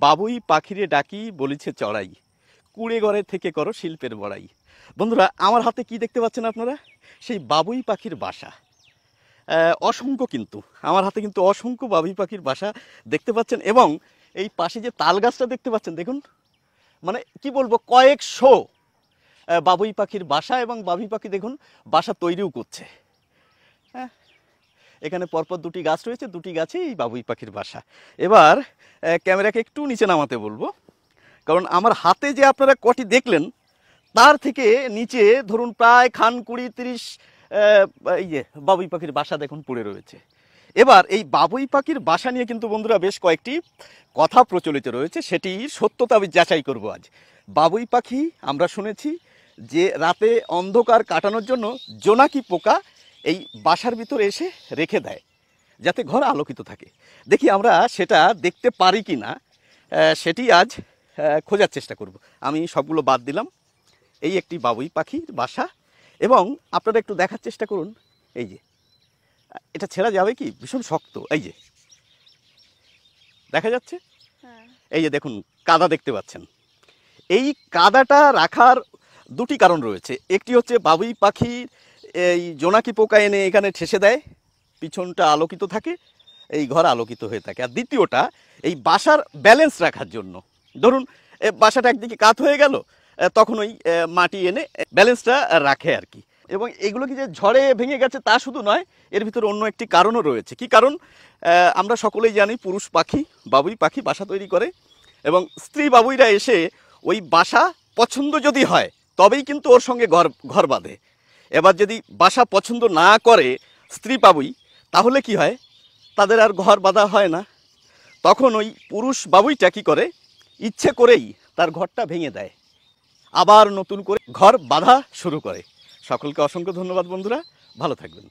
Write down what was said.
বাবুই পাখিরে ডাকি বলিছে চড়াই, কুড়ে ঘরে থেকে করো শিল্পের বড়াই। বন্ধুরা, আমার হাতে কি দেখতে পাচ্ছেন আপনারা? সেই বাবুই পাখির বাসা। অসংখ্য, কিন্তু আমার হাতে কিন্তু অসংখ্য বাবুই পাখির বাসা দেখতে পাচ্ছেন। এবং এই পাশে যে তাল গাছটা দেখতে পাচ্ছেন, দেখুন, মানে কি বলবো, কয়েকশো বাবুই পাখির বাসা। এবং বাবুই পাখি দেখুন বাসা তৈরিও করছে। হ্যাঁ, এখানে পরপর দুটি গাছ রয়েছে, দুটি গাছে এই বাবুই পাখির বাসা। এবার ক্যামেরাকে একটু নিচে নামাতে বলবো, কারণ আমার হাতে যে আপনারা কটি দেখলেন তার থেকে নিচে ধরুন প্রায় খান 20-30 এই যে বাবুই পাখির বাসা দেখুন পড়ে রয়েছে। এবার এই বাবুই পাখির বাসা নিয়ে কিন্তু বন্ধুরা বেশ কয়েকটি কথা প্রচলিত রয়েছে, সেটি সত্যতা আমি যাচাই করব আজ। বাবুই পাখি আমরা শুনেছি যে রাতে অন্ধকার কাটানোর জন্য জোনাকি পোকা এই বাসার ভিতরে এসে রেখে দেয় যাতে ঘর আলোকিত থাকে। দেখি আমরা সেটা দেখতে পারি কি না, সেটি আজ খোঁজার চেষ্টা করব। আমি সবগুলো বাদ দিলাম। এই একটি বাবুই পাখির বাসা, এবং আপনারা একটু দেখার চেষ্টা করুন। এই যে এটা ছেঁড়া যাবে কি, ভীষণ শক্ত। এই যে দেখা যাচ্ছে, এই যে দেখুন কাদা দেখতে পাচ্ছেন। এই কাদাটা রাখার দুটি কারণ রয়েছে। একটি হচ্ছে বাবুই পাখি এই জোনাকি পোকা এনে এখানে ঠেসে দেয়, পিছনটা আলোকিত থাকে, এই ঘর আলোকিত হয়ে থাকে। আর দ্বিতীয়টা এই বাসার ব্যালেন্স রাখার জন্য। ধরুন বাসাটা একদিকে কাত হয়ে গেল, তখন ওই মাটি এনে ব্যালেন্সটা রাখে আর কি। এবং এগুলো কি যে ঝড়ে ভেঙে গেছে তা শুধু নয়, এর ভিতরে অন্য একটি কারণও রয়েছে। কি কারণ? আমরা সকলেই জানি পুরুষ পাখি বাবুই পাখি বাসা তৈরি করে, এবং স্ত্রী বাবুইরা এসে ওই বাসা পছন্দ যদি হয় তবেই কিন্তু ওর সঙ্গে ঘর বাঁধে। এবার যদি বাসা পছন্দ না করে স্ত্রী বাবুই, তাহলে কি হয়, তাদের আর ঘর বাঁধা হয় না। তখন ওই পুরুষ বাবুইটা কী করে, ইচ্ছে করেই তার ঘরটা ভেঙে দেয়, আবার নতুন করে ঘর বাঁধা শুরু করে। সকলকে অসংখ্য ধন্যবাদ বন্ধুরা, ভালো থাকবেন।